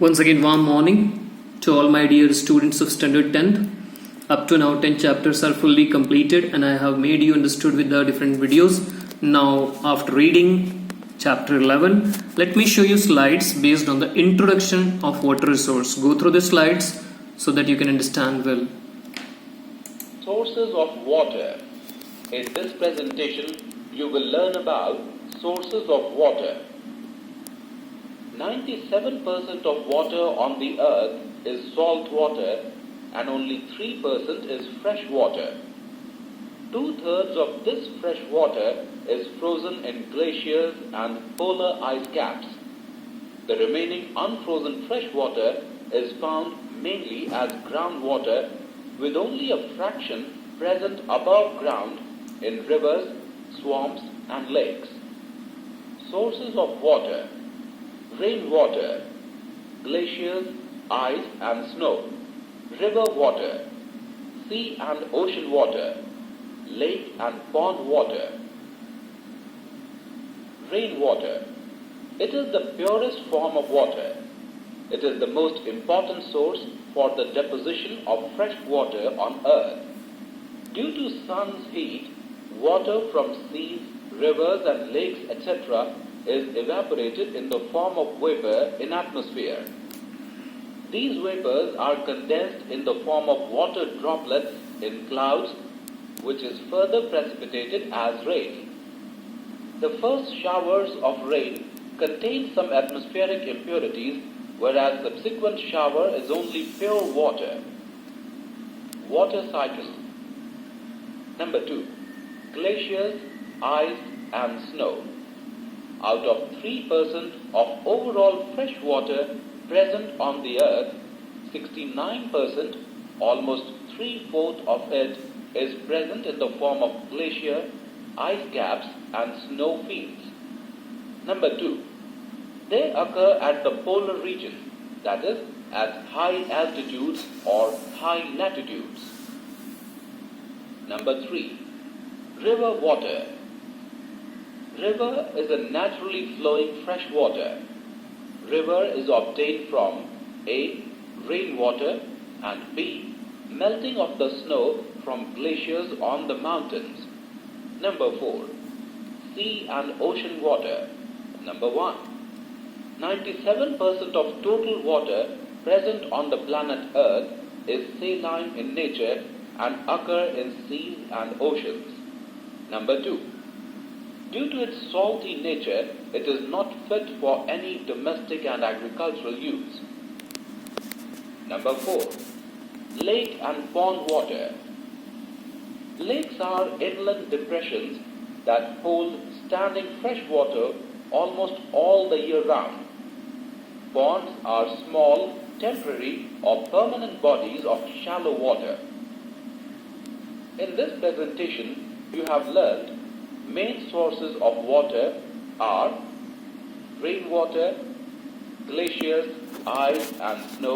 Once again, warm morning to all my dear students of Standard 10th. Up to now, 10 chapters are fully completed and I have made you understood with the different videos. Now, after reading chapter 11, let me show you slides based on the introduction of water resource. Go through the slides so that you can understand well. Sources of water. In this presentation, you will learn about sources of water. 97% of water on the earth is salt water and only 3% is fresh water. 2/3 of this fresh water is frozen in glaciers and polar ice caps. The remaining unfrozen fresh water is found mainly as groundwater, with only a fraction present above ground in rivers, swamps and lakes. Sources of water. Rainwater, glaciers, ice and snow, river water, sea and ocean water, lake and pond water. Rainwater. It is the purest form of water. It is the most important source for the deposition of fresh water on earth. Due to sun's heat, water from seas, rivers and lakes, etc. is evaporated in the form of vapor in atmosphere. These vapors are condensed in the form of water droplets in clouds, which is further precipitated as rain. The first showers of rain contain some atmospheric impurities, whereas subsequent shower is only pure water. Water cycle. Number 2. Glaciers, ice and snow. Out of 3% of overall fresh water present on the earth, 69%, almost 3/4 of it, is present in the form of glacier, ice caps and snow fields. Number 2. They occur at the polar region, that is, at high altitudes or high latitudes. Number 3. River water. River is a naturally flowing fresh water. River is obtained from A. Rainwater and B. Melting of the snow from glaciers on the mountains. Number 4. Sea and ocean water. Number 1. 97% of total water present on the planet Earth is saline in nature and occur in seas and oceans. Number 2. Due to its salty nature, it is not fit for any domestic and agricultural use. Number 4. Lake and pond water. Lakes are inland depressions that hold standing fresh water almost all the year round. Ponds are small, temporary or permanent bodies of shallow water. In this presentation, you have learned main sources of water are rainwater, glaciers, ice and snow,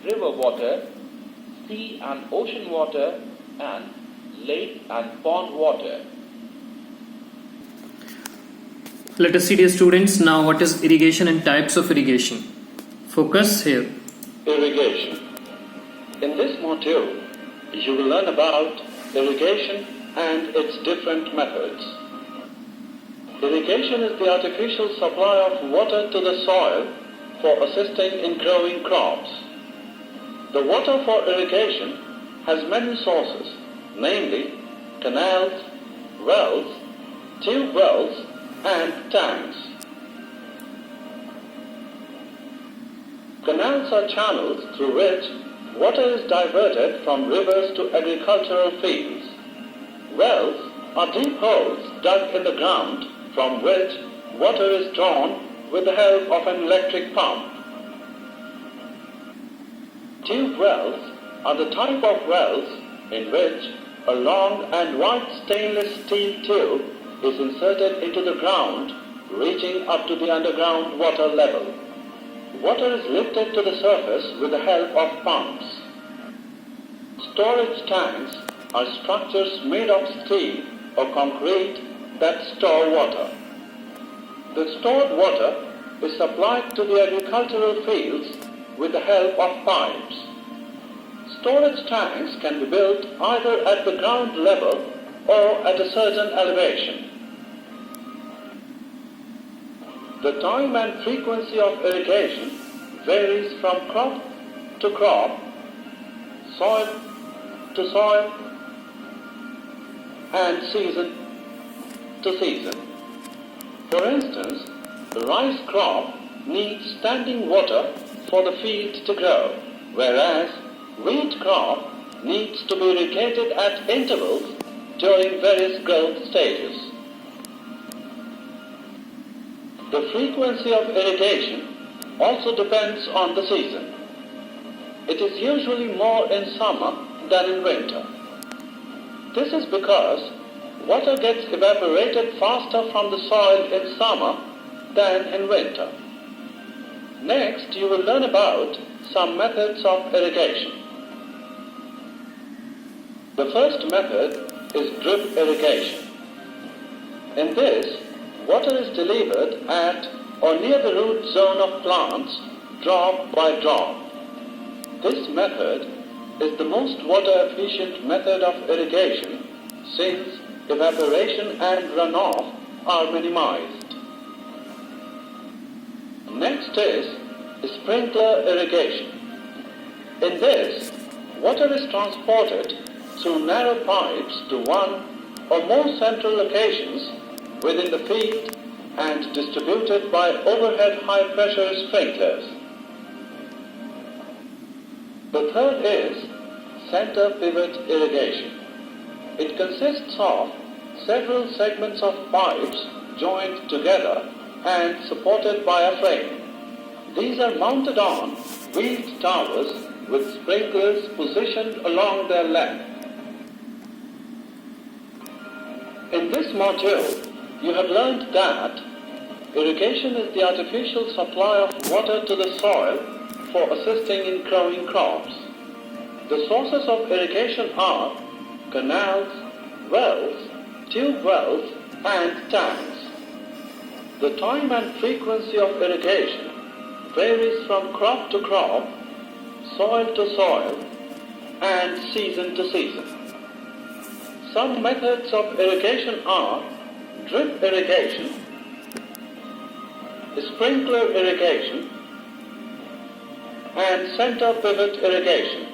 river water, sea and ocean water, and lake and pond water. Let us see, dear students, now what is irrigation and types of irrigation. Focus here. Irrigation. In this module, you will learn about irrigation and its different methods. Irrigation is the artificial supply of water to the soil for assisting in growing crops. The water for irrigation has many sources, namely canals, wells, tube wells, and tanks. Canals are channels through which water is diverted from rivers to agricultural fields. Wells are deep holes dug in the ground from which water is drawn with the help of an electric pump. Tube wells are the type of wells in which a long and wide stainless steel tube is inserted into the ground, reaching up to the underground water level. Water is lifted to the surface with the help of pumps. Storage tanks are structures made of steel or concrete that store water. The stored water is supplied to the agricultural fields with the help of pipes. Storage tanks can be built either at the ground level or at a certain elevation. The time and frequency of irrigation varies from crop to crop, soil to soil, and season to season. For instance, the rice crop needs standing water for the field to grow, whereas wheat crop needs to be irrigated at intervals during various growth stages. The frequency of irrigation also depends on the season. It is usually more in summer than in winter. This is because water gets evaporated faster from the soil in summer than in winter. Next, you will learn about some methods of irrigation. The first method is drip irrigation. In this, water is delivered at or near the root zone of plants, drop by drop. This method is the most water efficient method of irrigation since evaporation and runoff are minimized. Next is sprinkler irrigation. In this, water is transported through narrow pipes to one or more central locations within the field and distributed by overhead high-pressure sprinklers. The third is center pivot irrigation. It consists of several segments of pipes joined together and supported by a frame. These are mounted on wheeled towers with sprinklers positioned along their length. In this module, you have learned that irrigation is the artificial supply of water to the soil for assisting in growing crops. The sources of irrigation are canals, wells, tube wells, and tanks. The time and frequency of irrigation varies from crop to crop, soil to soil, and season to season. Some methods of irrigation are drip irrigation, sprinkler irrigation, and center pivot irrigation.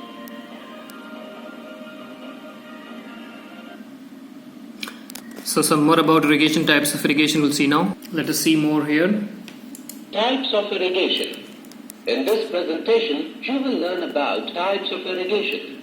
So some more about irrigation, types of irrigation we'll see now. Let us see more here. Types of irrigation. In this presentation, you will learn about types of irrigation.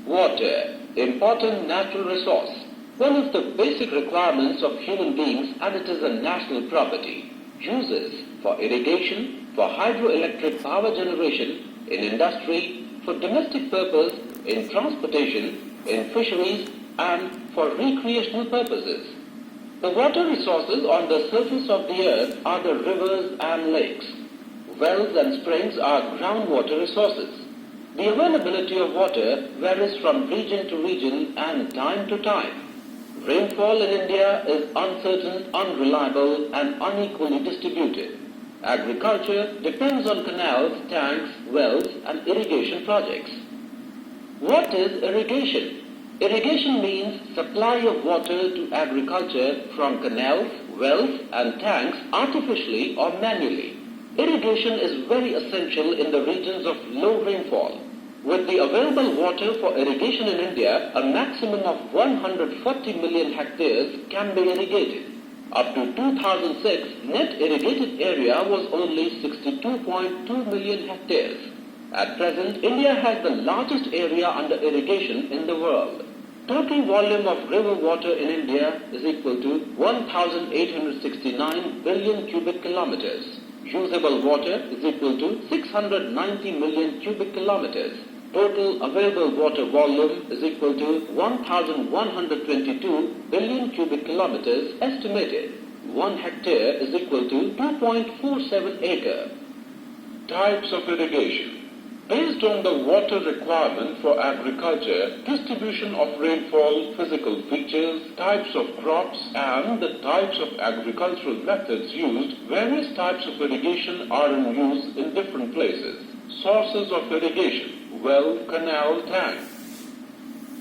Water, important natural resource, one of the basic requirements of human beings, and it is a national property. Uses for irrigation, for hydroelectric power generation, in industry, for domestic purpose, in transportation, in fisheries, and for recreational purposes. The water resources on the surface of the earth are the rivers and lakes. Wells and springs are groundwater resources. The availability of water varies from region to region and time to time. Rainfall in India is uncertain, unreliable, and unequally distributed. Agriculture depends on canals, tanks, wells, and irrigation projects. What is irrigation? Irrigation means supply of water to agriculture from canals, wells, and tanks artificially or manually. Irrigation is very essential in the regions of low rainfall. With the available water for irrigation in India, a maximum of 140 million hectares can be irrigated. Up to 2006, net irrigated area was only 62.2 million hectares. At present, India has the largest area under irrigation in the world. Total volume of river water in India is equal to 1,869 billion cubic kilometers. Usable water is equal to 690 million cubic kilometers. Total available water volume is equal to 1,122 billion cubic kilometers estimated. 1 hectare is equal to 2.47 acre. Types of irrigation. Based on the water requirement for agriculture, distribution of rainfall, physical features, types of crops, and the types of agricultural methods used, various types of irrigation are in use in different places. Sources of irrigation: well, canal, tank.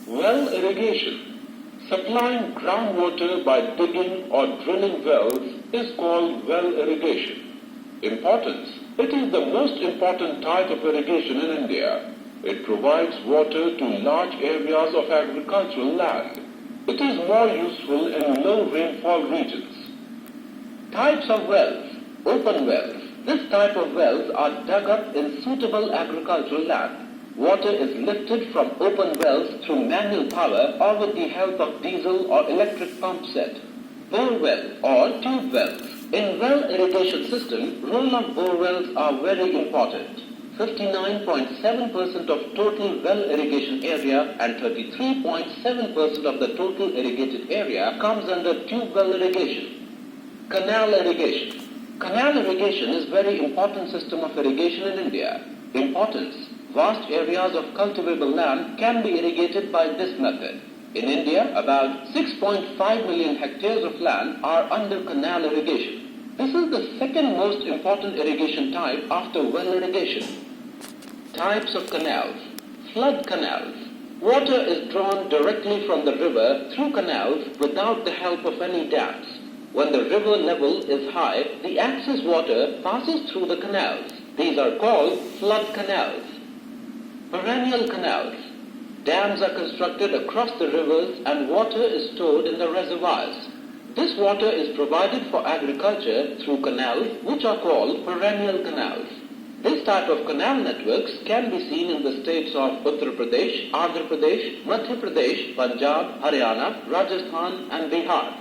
Well irrigation. Supplying groundwater by digging or drilling wells is called well irrigation. Importance. It is the most important type of irrigation in India. It provides water to large areas of agricultural land. It is more useful in low rainfall regions. Types of wells. Open wells. This type of wells are dug up in suitable agricultural land. Water is lifted from open wells through manual power or with the help of diesel or electric pump set. Bore well or tube wells. In well irrigation system, roll-up bore wells are very important. 59.7% of total well irrigation area and 33.7% of the total irrigated area comes under tube well irrigation. Canal irrigation. Canal irrigation is very important system of irrigation in India. Importance. Vast areas of cultivable land can be irrigated by this method. In India, about 6.5 million hectares of land are under canal irrigation. This is the second most important irrigation type after well irrigation. Types of canals. Flood canals. Water is drawn directly from the river through canals without the help of any dams. When the river level is high, the excess water passes through the canals. These are called flood canals. Perennial canals. Dams are constructed across the rivers and water is stored in the reservoirs. This water is provided for agriculture through canals which are called perennial canals. This type of canal networks can be seen in the states of Uttar Pradesh, Andhra Pradesh, Madhya Pradesh, Punjab, Haryana, Rajasthan and Bihar.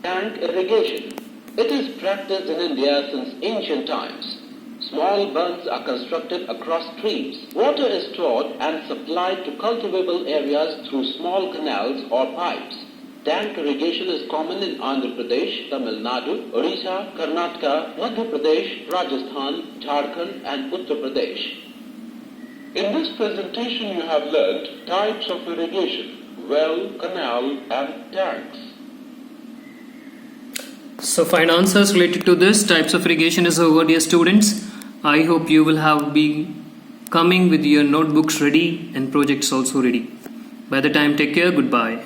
Tank irrigation. It is practiced in India since ancient times. Small bunds are constructed across streams. Water is stored and supplied to cultivable areas through small canals or pipes. Tank irrigation is common in Andhra Pradesh, Tamil Nadu, Orissa, Karnataka, Madhya Pradesh, Rajasthan, Jharkhand and Uttar Pradesh. In this presentation you have learnt types of irrigation: well, canal and tanks. So find answers related to this types of irrigation is over, dear students. I hope you will have been coming with your notebooks ready and projects also ready. By the time, take care. Goodbye.